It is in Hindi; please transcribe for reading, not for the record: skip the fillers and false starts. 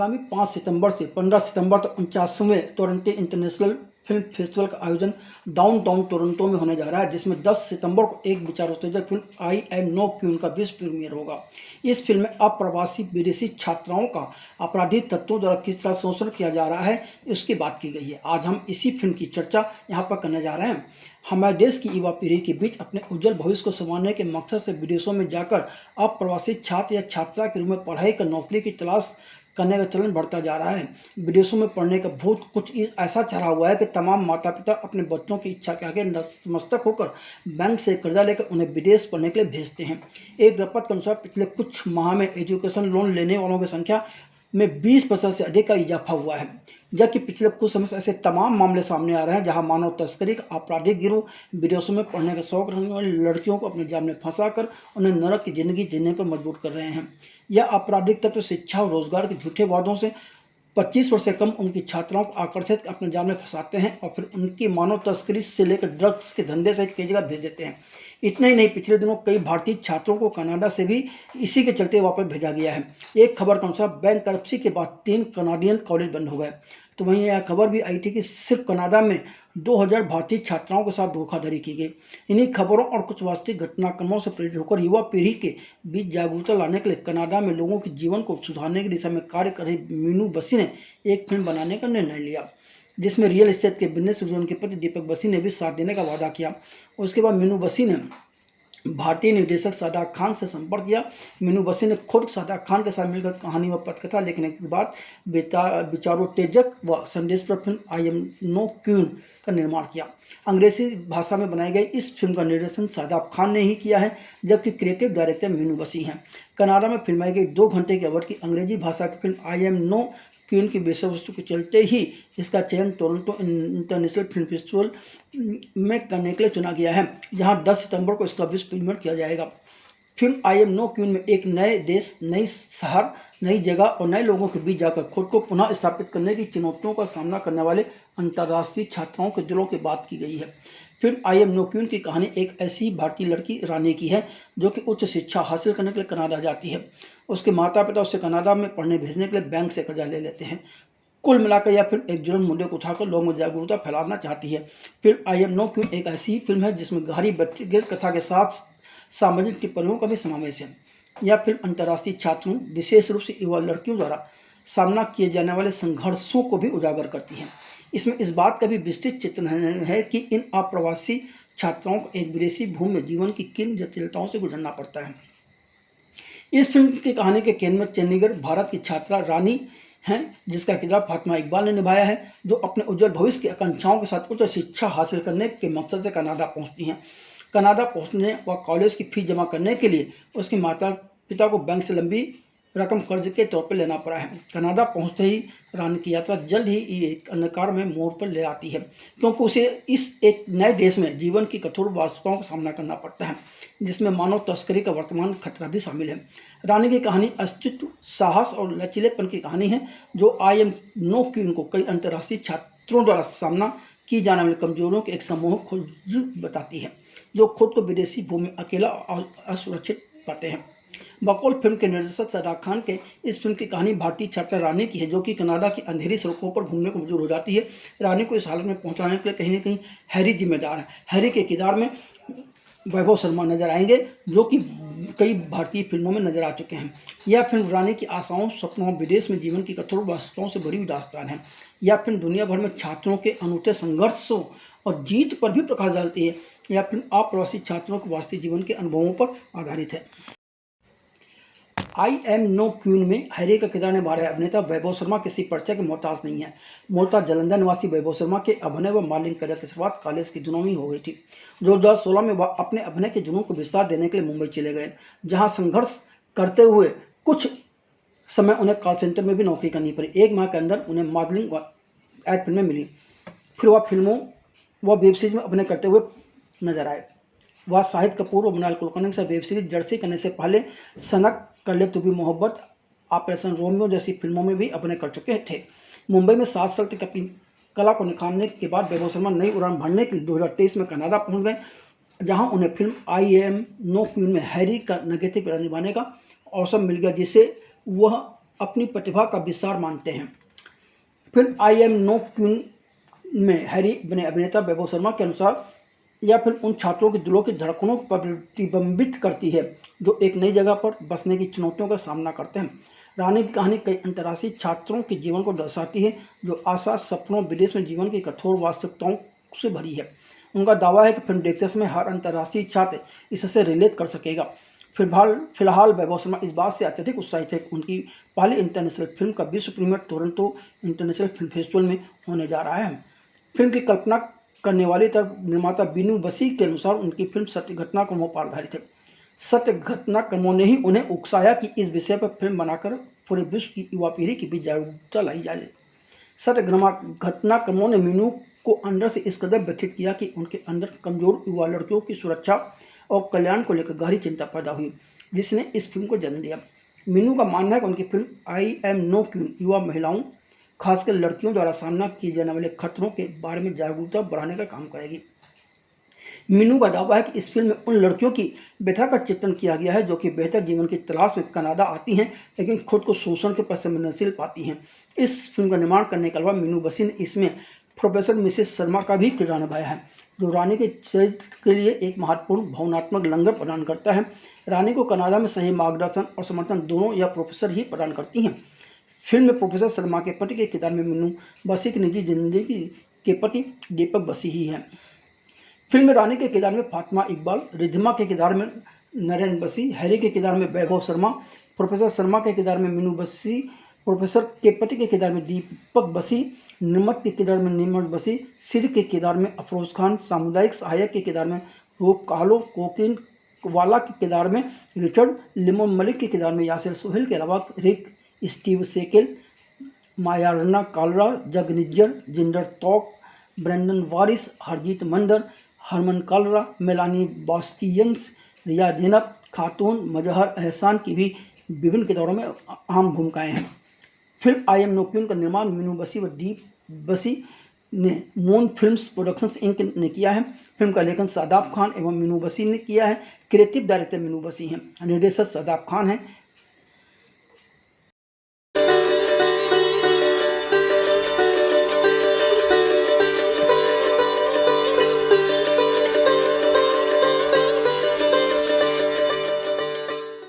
आगामी 5 सितंबर से 15 सितंबर तक 49वें टोरंटो इंटरनेशनल फिल्म फेस्टिवल का आयोजन डाउनटाउन टोरंटो में होने जा रहा है, जिसमें 10 सितंबर को एक विचारोत्तेजक film I am no queen का विश्व प्रीमियर होगा। इस फिल्म में अप्रवासी विदेशी छात्राओं का आपराधिक तत्वों द्वारा किस तरह शोषण किया जा रहा है, उसकी बात की गई है। आज हम इसी फिल्म की चर्चा यहाँ पर करने जा रहे हैं। हमारे देश की युवा पीढ़ी के बीच अपने उज्जवल भविष्य को संवारने के मकसद से विदेशों में जाकर अप्रवासी छात्र या छात्रा के रूप में पढ़ाई कर नौकरी की तलाश करने का चलन बढ़ता जा रहा है। विदेशों में पढ़ने का भूत कुछ ऐसा चढ़ा हुआ है कि तमाम माता पिता अपने बच्चों की इच्छा के आगे नतमस्तक होकर बैंक से कर्जा लेकर उन्हें विदेश पढ़ने के लिए भेजते हैं। एक रिपोर्ट के अनुसार पिछले कुछ माह में एजुकेशन लोन लेने वालों की संख्या में 20% से अधिक का इजाफा हुआ है, जबकि पिछले कुछ समय से ऐसे तमाम मामले सामने आ रहे हैं जहां मानव तस्करी का आपराधिक गिरोह विदेशों में पढ़ने का शौक रखने वाली लड़कियों को अपने जाल में फंसाकर उन्हें नरक की जिंदगी जीने पर मजबूर कर रहे हैं। यह आपराधिक तत्व शिक्षा और रोजगार के झूठे वादों से 25 वर्ष से कम उनकी छात्राओं को आकर्षित अपने जाल में फंसाते हैं और फिर उनकी मानव तस्करी से लेकर ड्रग्स के धंधे सहित कई जगह भेज देते हैं। इतना ही नहीं, पिछले दिनों कई भारतीय छात्रों को कनाडा से भी इसी के चलते वापस भेजा गया है। एक खबर के अनुसार बैंकरप्सी के बाद 3 कनाडियन कॉलेज बंद हो गए। तो वहीं यह खबर भी आई थी कि सिर्फ कनाडा में 2000 भारतीय छात्राओं के साथ धोखाधड़ी की गई। इन्हीं खबरों और कुछ वास्तविक घटनाक्रमों से प्रेरित होकर युवा पीढ़ी के बीच जागरूकता लाने के लिए कनाडा में लोगों के जीवन को सुधारने की दिशा में कार्य कर रही मीनू बसी ने एक फिल्म बनाने का निर्णय लिया, जिसमें रियल एस्टेट के बिजनेस उनके पति दीपक बसी ने भी साथ देने का वादा किया। उसके बाद मीनू बसी ने भारतीय निर्देशक सादात खान से संपर्क किया। मीनू बसी ने खुद सादात खान के साथ मिलकर कहानी व पटकथा लिखने के बाद विचारोत्तेजक व संदेशप्रद film I am no queen का निर्माण किया। अंग्रेजी भाषा में बनाई गई इस फिल्म का निर्देशन सादात खान ने ही किया है, जबकि क्रिएटिव डायरेक्टर मीनू बसी हैं। कनाडा में फिल्माई गई 2 घंटे की अवधि की अंग्रेजी भाषा की film I am no Queen की विषय वस्तु के चलते ही इसका चयन टोरंटो इंटरनेशनल फिल्म फेस्टिवल में करने के लिए चुना गया है, जहां 10 सितंबर को इसका विश्व प्रीमियर किया जाएगा। Film I am no Queen में एक नए देश, नई शहर, नई जगह और नए लोगों के बीच जाकर खुद को पुनः स्थापित करने की चुनौतियों का सामना करने वाले अंतर्राष्ट्रीय छात्राओं के दिलों की बात की गई है। Film I am no Queen की कहानी एक ऐसी भारतीय लड़की रानी की है जो कि उच्च शिक्षा हासिल करने के लिए कनाडा जाती है। उसके माता पिता उसे कनाडा में पढ़ने भेजने के लिए बैंक से कर्जा ले लेते हैं। कुल मिलाकर यह फिल्म एक जुर्म मुद्दे को उठाकर लोगों में जागरूकता फैलाना चाहती है। Film I am no Queen एक ऐसी फिल्म है जिसमें गहरी व्यक्तिगत कथा के साथ सामाजिक टिप्पणियों का भी समावेश है। यह फिल्म अंतर्राष्ट्रीय छात्रों, विशेष रूप से युवा लड़कियों द्वारा सामना किए जाने वाले संघर्षों को भी उजागर करती है। इसमें इस बात का भी विस्तृत चित्रण है कि इन अप्रवासी छात्राओं को एक विदेशी भूमि में जीवन की किन जटिलताओं से गुजरना पड़ता है। इस फिल्म की कहानी के केंद्र में चंडीगढ़ भारत की छात्रा रानी हैं, जिसका किरदार फातिमा इकबाल ने निभाया है, जो अपने उज्जवल भविष्य की आकांक्षाओं के साथ उच्च शिक्षा हासिल करने के मकसद से कनाडा पहुंचती हैं। कनाडा पहुंचने व कॉलेज की फीस जमा करने के लिए उसके माता पिता को बैंक से लंबी रकम कर्ज के तौर पर लेना पड़ा है। कनाडा पहुंचते ही रानी की यात्रा जल्द ही एक अंधकार में मोड़ पर ले आती है, क्योंकि उसे इस एक नए देश में जीवन की कठोर वास्तविकताओं का सामना करना पड़ता है, जिसमें मानव तस्करी का वर्तमान खतरा भी शामिल है। रानी की कहानी अस्तित्व, साहस और लचीलेपन की कहानी है, जो आई एम नो क्वीन को कई अंतर्राष्ट्रीय छात्रों द्वारा सामना की जाने वाली कमजोरियों के एक समूह खोज बताती है, जो खुद को विदेशी भूमि में अकेला और असुरक्षित पाते हैं। बकौल फिल्म के निर्देशक सादात खान के इस फिल्म की कहानी भारतीय छात्रा रानी की है, जो कि कनाडा की अंधेरी सड़कों पर घूमने को मजबूर हो जाती है। रानी को इस हालत में पहुंचाने के लिए कहीं न कहीं हैरी जिम्मेदार है। हैरी के किरदार में वैभव शर्मा नजर आएंगे, जो कि कई भारतीय फिल्मों में नजर आ चुके हैं। यह फिल्म रानी की आशाओं, सपनों, विदेश में जीवन की कठोर वास्तवों से भरी हुई दास्तान है। यह फिल्म दुनिया भर में छात्रों के अनूठे संघर्षों और जीत पर भी प्रकाश डालती है। यह फिल्म अप्रवासी छात्रों के वास्तविक जीवन के अनुभवों पर आधारित है। आई एम नो क्वीन में हैरी का किरदार निभा रहे अभिनेता वैभव शर्मा किसी परिचय के मोहताज नहीं है। मूलतः जालंधर निवासी वैभव शर्मा के अभिनय व मॉडलिंग करियर की शुरुआत कॉलेज के दिनों में हो गई थी। 2016 में वह अपने अभिनय के जुनून को विस्तार देने के लिए मुंबई चले गए, जहां संघर्ष करते हुए कुछ समय उन्हें कॉल सेंटर में भी नौकरी करनी पड़ी। 1 माह के अंदर उन्हें मॉडलिंग व एड फिल्में मिली। फिर वह फिल्मों व वेब सीरीज में अभिनय करते हुए नजर आए। वह शाहिद कपूर और मृणाल कुलकर्णी के साथ वेब सीरीज जर्सी करने से पहले सनक, कर ले तू भी मोहब्बत, ऑपरेशन रोमियो जैसी फिल्मों में भी अभिनय कर चुके थे। मुंबई में 7 साल तक अपनी कला को निखारने के बाद वैभव शर्मा नई उड़ान भरने के लिए 2023 में कनाडा पहुंच गए, जहां उन्हें film I am no Queen में हैरी का नेगेटिव किरदार निभाने का अवसर मिल गया, जिसे वह अपनी प्रतिभा का विस्तार मानते हैं। Film I am no Queen में हैरी बने अभिनेता वैभव शर्मा के अनुसार यह फिल्म उन छात्रों के दिलों की धड़कनों को प्रतिबिंबित करती है जो एक नई जगह पर बसने की चुनौतियों का सामना करते हैं। रानी की कहानी कई अंतर्राष्ट्रीय छात्रों के जीवन को दर्शाती है जो आशा, सपनों, विदेश में जीवन की कठोर वास्तविकताओं से भरी है। उनका दावा है कि फिल्म देखते समय हर अंतर्राष्ट्रीय छात्र इससे रिलेट कर सकेगा। फिलहाल वैभव शर्मा इस बात से अत्यधिक उत्साहित है कि उनकी पहली इंटरनेशनल फिल्म का विश्व premiere Toronto International Film Festival में होने जा रहा है। फिल्म की कल्पना करने वाली तरफ निर्माता बीनू बसी के अनुसार उनकी फिल्म सत्य घटना क्रमों पर आधारित है। सत्य घटना क्रमों ने ही उन्हें उकसाया कि इस विषय पर फिल्म बनाकर पूरे विश्व की युवा पीढ़ी की भी जागरूकता लाई जाए। सत्य घटना क्रमों ने मीनू को अंदर से इस कदर व्यथित किया कि उनके अंदर कमजोर युवा लड़कियों की सुरक्षा और कल्याण को लेकर गहरी चिंता पैदा हुई, जिसने इस फिल्म को जन्म दिया। मीनू का मानना है कि उनकी film I am no Queen युवा महिलाओं, खासकर लड़कियों द्वारा सामना किए जाने वाले खतरों के बारे में जागरूकता बढ़ाने का काम करेगी। मीनू का दावा है कि इस फिल्म में उन लड़कियों की व्यथा का चित्रण किया गया है जो कि बेहतर जीवन की तलाश में कनाडा आती हैं लेकिन खुद को शोषण के प्रति संवेदनशील पाती हैं। इस फिल्म का निर्माण करने के अलावा मीनू बसी ने इसमें प्रोफेसर मिसेस शर्मा का भी किरदार निभाया है जो रानी के चरित्र के लिए एक महत्वपूर्ण भावनात्मक लंगर प्रदान करता है। रानी को कनाडा में सही मार्गदर्शन और समर्थन दोनों यह प्रोफेसर ही प्रदान करती हैं। फिल्म में प्रोफेसर शर्मा के पति के किरदार में मीनू बसी की निजी जिंदगी के पति दीपक बसी ही हैं। फिल्म में रानी के किरदार में फातिमा इकबाल, रिद्धिमा के किरदार में नरेन बसी, हैरी के किरदार में वैभव शर्मा, प्रोफेसर शर्मा के किरदार में मीनू बसी, प्रोफेसर के पति के किरदार में दीपक बसी, निर्मत के किरदार में निर्मल बसी, सिर के किरदार में अफरोज खान, सामुदायिक सहायक के किरदार में रूप काहलो, कोकिन वाला के किरदार में रिचर्ड, लिमोन मलिक के किरदार में यासिर सोहेल के अलावा रिक, स्टीव सेकेल, मायारना कालरा, जग निज्जर, जिंदर तौक, ब्रेंडन वारिस, हरजीत मंदर, हरमन कालरा, मेलानी बास्टियंस, रिया जैनब खातून, मजहर एहसान की भी विभिन्न किरदारों में अहम भूमिकाएं हैं। Film I am no queen का निर्माण मीनू बसी व दीप बसी ने मून फिल्म्स प्रोडक्शंस इंक ने किया है। फिल्म का लेखन शादाब खान एवं मीनू बसी ने किया है। क्रिएटिव डायरेक्टर मीनू बसी हैं। निर्देशक शादाब खान हैं।